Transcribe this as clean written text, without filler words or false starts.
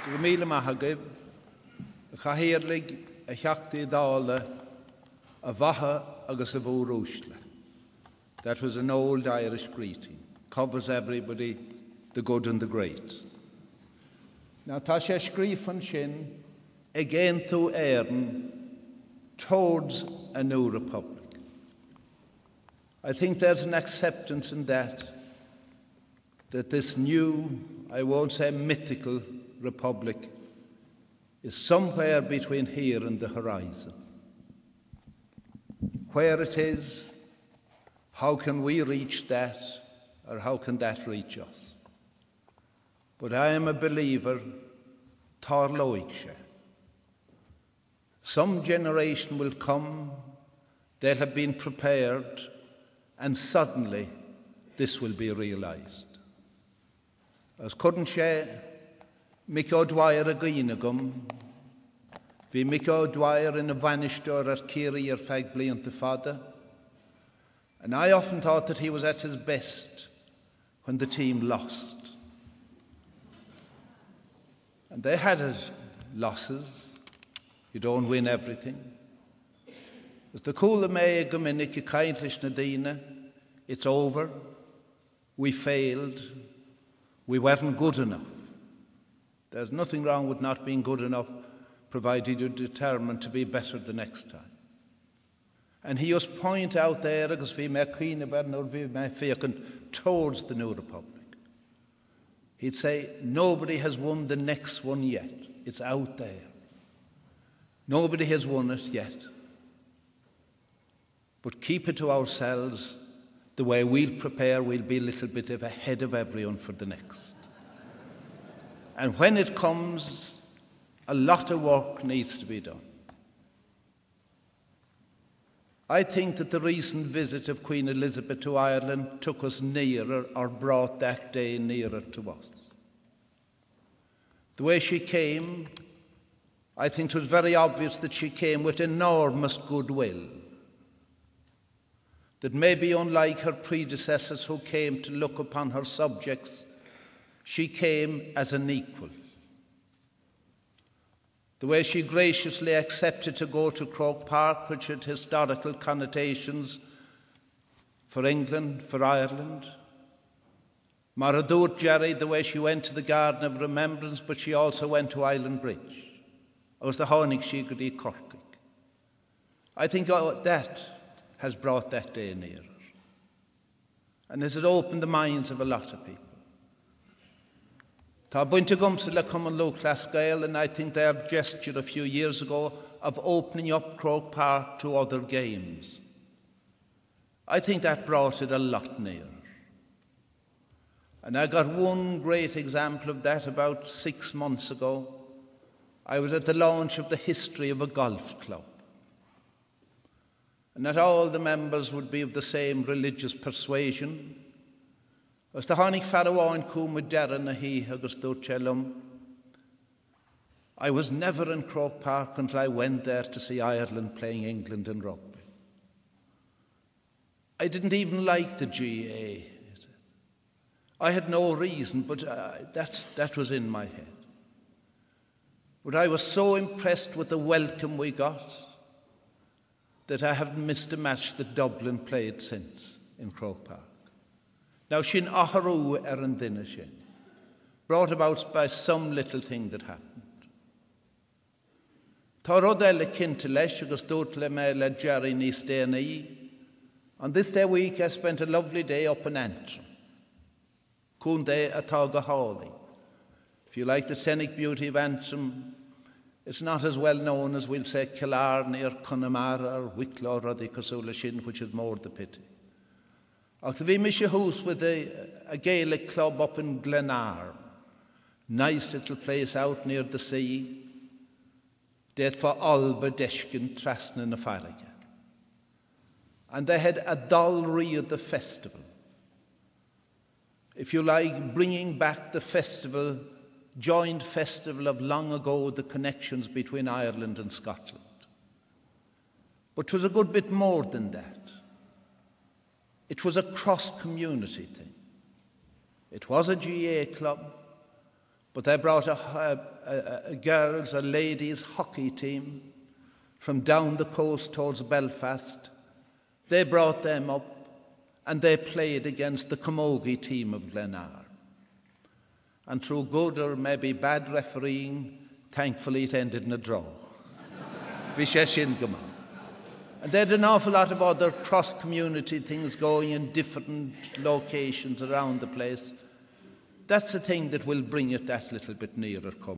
Go míle maithagibh, a chahirirlig a cheachtaí dála a bhatha agus a bhór úsla. That was an old Irish greeting. Covers everybody, the good and the great. Now, tá sé scríofan sin again to éireann towards a new republic. I think there's an acceptance in that this new, I won't say mythical, republic is somewhere between here and the horizon. Where it is, how can we reach that, or how can that reach us? But I am a believer, tar loig sé. Some generation will come, they'll have been prepared, and suddenly this will be realized. As couldn't sé, Mícheál Dwyer a gynagum, vi Mícheál Dwyer in a vanistor at Kiri fag bliant the father, and I often thought that he was at his best when the team lost. And they had losses. You don't win everything. As the cooler may gominnic kindlish nadina, it's over. We failed. We weren't good enough. There's nothing wrong with not being good enough, provided you're determined to be better the next time. And he just point out there, because we may queen about we may faken towards the new republic. He'd say, nobody has won the next one yet. It's out there. Nobody has won it yet. But keep it to ourselves. The way we'll prepare, we'll be a little bit ahead of everyone for the next. And when it comes, a lot of work needs to be done. I think that the recent visit of Queen Elizabeth to Ireland took us nearer, or brought that day nearer to us. The way she came, I think it was very obvious that she came with enormous goodwill. That maybe unlike her predecessors who came to look upon her subjects, she came as an equal. The way she graciously accepted to go to Croke Park, which had historical connotations for England, for Ireland. Maradut Jerry, the way she went to the Garden of Remembrance, but she also went to Island Bridge. It was the Honig Shigadi Corkic. I think that has brought that day nearer. And has it opened the minds of a lot of people. Tá buinte gumsa le Cumann Lú Clasgael, and I think their gesture a few years ago of opening up Croke Park to other games. I think that brought it a lot nearer. And I got one great example of that about 6 months ago. I was at the launch of the history of a golf club. And not all the members would be of the same religious persuasion. As the Honig Pharaoh Kuma Darren he agus Dutchelum. I was never in Croke Park until I went there to see Ireland playing England in rugby. I didn't even like the GA. I had no reason, but that was in my head. But I was so impressed with the welcome we got that I haven't missed a match that Dublin played since in Croke Park. Now, shin aharu erandina shin, brought about by some little thing that happened. Tarodele kintilesh agus dotle mele Jerry ni steni. On this day week, I spent a lovely day up in Antrim. Kunde ataga hauling. If you like the scenic beauty of Antrim, it's not as well known as we'll say Killarney or Connemara or Wicklow or the Casula Shin, which is more the pity. After we miss a house with a Gaelic club up in Glenarm, nice little place out near the sea, dead for Alba Deshkin Trasna na Farraga. And they had a Dalry at the festival. If you like, bringing back the festival, joint festival of long ago, the connections between Ireland and Scotland. But it was a good bit more than that. It was a cross-community thing. It was a GA club, But they brought a girls, a ladies' hockey team from down the coast towards Belfast. They brought them up and they played against the Camogie team of Glenara. And through good or maybe bad refereeing, thankfully it ended in a draw. And they had an awful lot of other cross-community things going in different locations around the place. That's the thing that will bring it that little bit nearer, come.